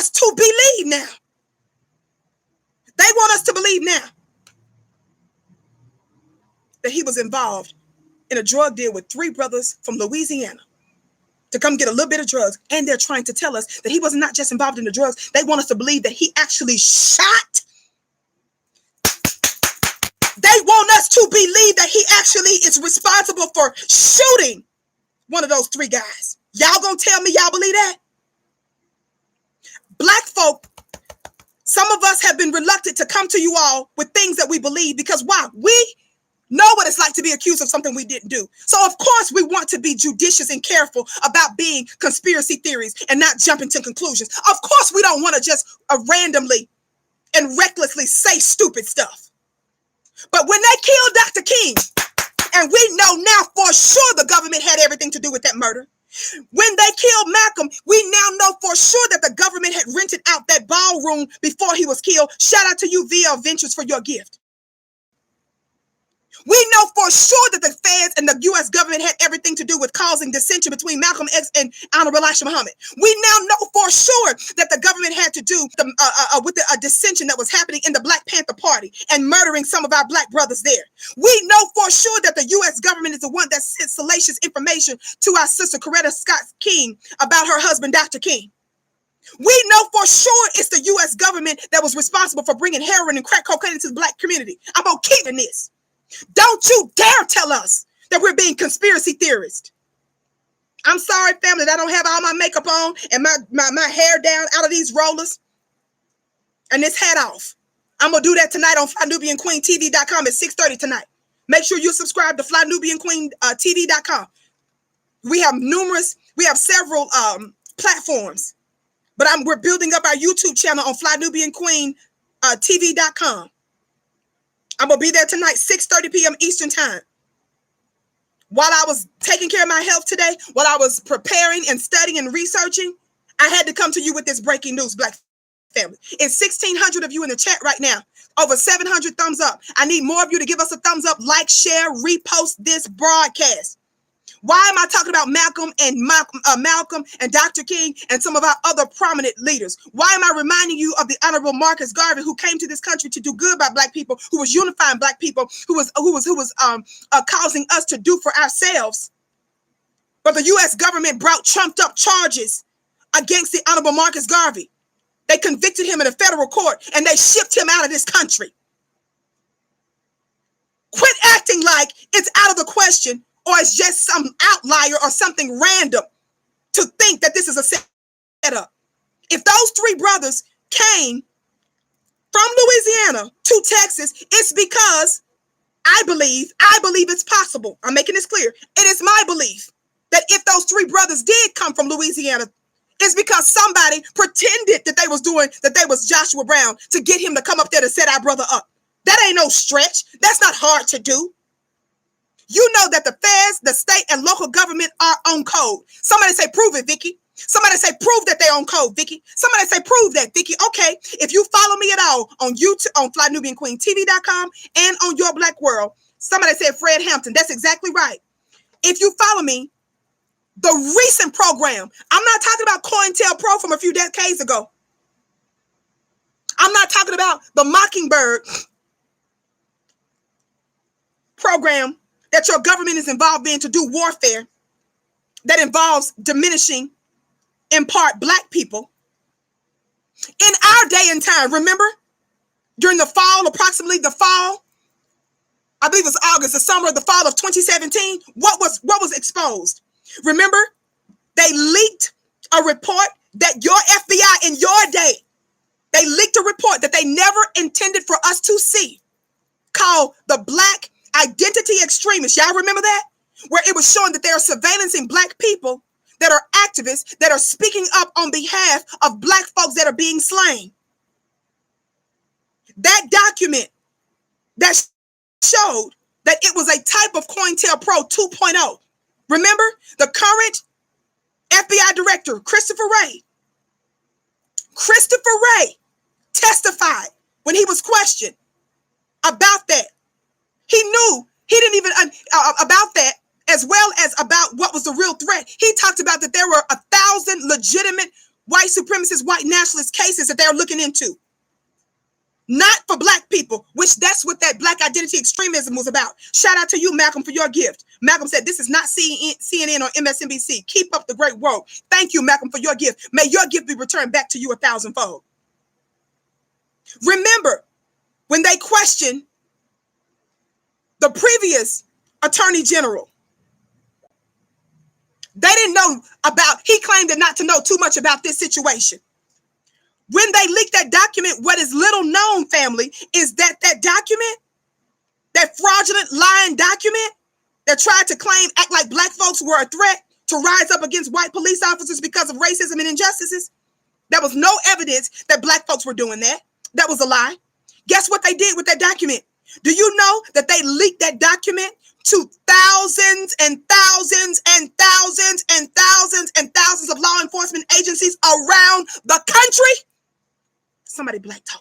us to believe now. They want us to believe now that he was involved in a drug deal with 3 brothers from Louisiana to come get a little bit of drugs. And they're trying to tell us that he was not just involved in the drugs. They want us to believe that he actually shot. They want us to believe that he actually is responsible for shooting one of those 3 guys. Y'all gonna tell me y'all believe that? Black folk, some of us have been reluctant to come to you all with things that we believe because why? We know what it's like to be accused of something we didn't do. So of course we want to be judicious and careful about being conspiracy theories and not jumping to conclusions. Of course we don't want to just randomly and recklessly say stupid stuff. But when they killed Dr. King, and we know now for sure the government had everything to do with that murder. When they killed Malcolm, we now know for sure that the government had rented out that ballroom before he was killed. Shout out to you, VL Ventures, for your gift. We know for sure that the feds and the U.S. government had everything to do with causing dissension between Malcolm X and Honorable Elijah Muhammad. We now know for sure that the government had to do with the dissension that was happening in the Black Panther Party and murdering some of our Black brothers there. We know for sure that the U.S. government is the one that sent salacious information to our sister Coretta Scott King about her husband, Dr. King. We know for sure it's the U.S. government that was responsible for bringing heroin and crack cocaine into the Black community. I'm going to keep in this. Don't you dare tell us that we're being conspiracy theorists. I'm sorry, family, that I don't have all my makeup on and my hair down out of these rollers and this hat off. I'm going to do that tonight on FlyNubianQueenTV.com at 6:30 tonight. Make sure you subscribe to FlyNubianQueenTV.com. We have several platforms, but we're building up our YouTube channel on FlyNubianQueenTV.com. I'm going to be there tonight, 6:30 p.m. Eastern time. While I was taking care of my health today, while I was preparing and studying and researching, I had to come to you with this breaking news, Black family. It's 1,600 of you in the chat right now. Over 700 thumbs up. I need more of you to give us a thumbs up, like, share, repost this broadcast. Why am I talking about Malcolm and Dr. King and some of our other prominent leaders? Why am I reminding you of the Honorable Marcus Garvey, who came to this country to do good by Black people, who was unifying Black people, who was causing us to do for ourselves? But the U.S. government brought trumped up charges against the Honorable Marcus Garvey. They convicted him in a federal court and they shipped him out of this country. Quit acting like it's out of the question, or it's just some outlier or something random to think that this is a setup. If those 3 brothers came from Louisiana to Texas, it's because I believe it's possible. I'm making this clear. It is my belief that if those 3 brothers did come from Louisiana, it's because somebody pretended that they was Joshua Brown to get him to come up there to set our brother up. That ain't no stretch. That's not hard to do. You know that the feds, the state, and local government are on code. Somebody say, prove it, Vicky. Somebody say, prove that they're on code, Vicky. Somebody say, prove that, Vicky. Okay, if you follow me at all on YouTube, on FlyNubianQueenTV.com and on Your Black World, somebody said Fred Hampton. That's exactly right. If you follow me, the recent program, I'm not talking about COINTELPRO from a few decades ago. I'm not talking about the Mockingbird program that your government is involved in to do warfare that involves diminishing, in part, Black people. In our day and time, remember, during the fall, approximately the fall, I believe it was August, the summer of the fall of 2017, what was exposed? Remember, they leaked a report that your FBI in your day, they leaked a report that they never intended for us to see, called the Black Identity Extremists. Y'all remember that? Where it was showing that they are surveillancing Black people that are activists that are speaking up on behalf of Black folks that are being slain. That document that showed that it was a type of COINTELPRO 2.0. Remember, the current FBI director, Christopher Wray testified when he was questioned about that. He knew, he didn't even, about that, as well as about what was the real threat. He talked about that there were 1,000 legitimate white supremacist, white nationalist cases that they're looking into. Not for black people, which that's what that black identity extremism was about. Shout out to you, Malcolm, for your gift. Malcolm said, this is not CNN or MSNBC. Keep up the great work. Thank you, Malcolm, for your gift. May your gift be returned back to you 1,000-fold. Remember, when they questioned the previous attorney general, they didn't know about, he claimed not to know too much about this situation. When they leaked that document, what is little known, family, is that that document, that fraudulent lying document that tried to act like black folks were a threat to rise up against white police officers because of racism and injustices, there was no evidence that black folks were doing that. That was a lie. Guess what they did with that document? Do you know that they leaked that document to thousands and thousands and thousands and thousands and thousands of law enforcement agencies around the country? Somebody black talk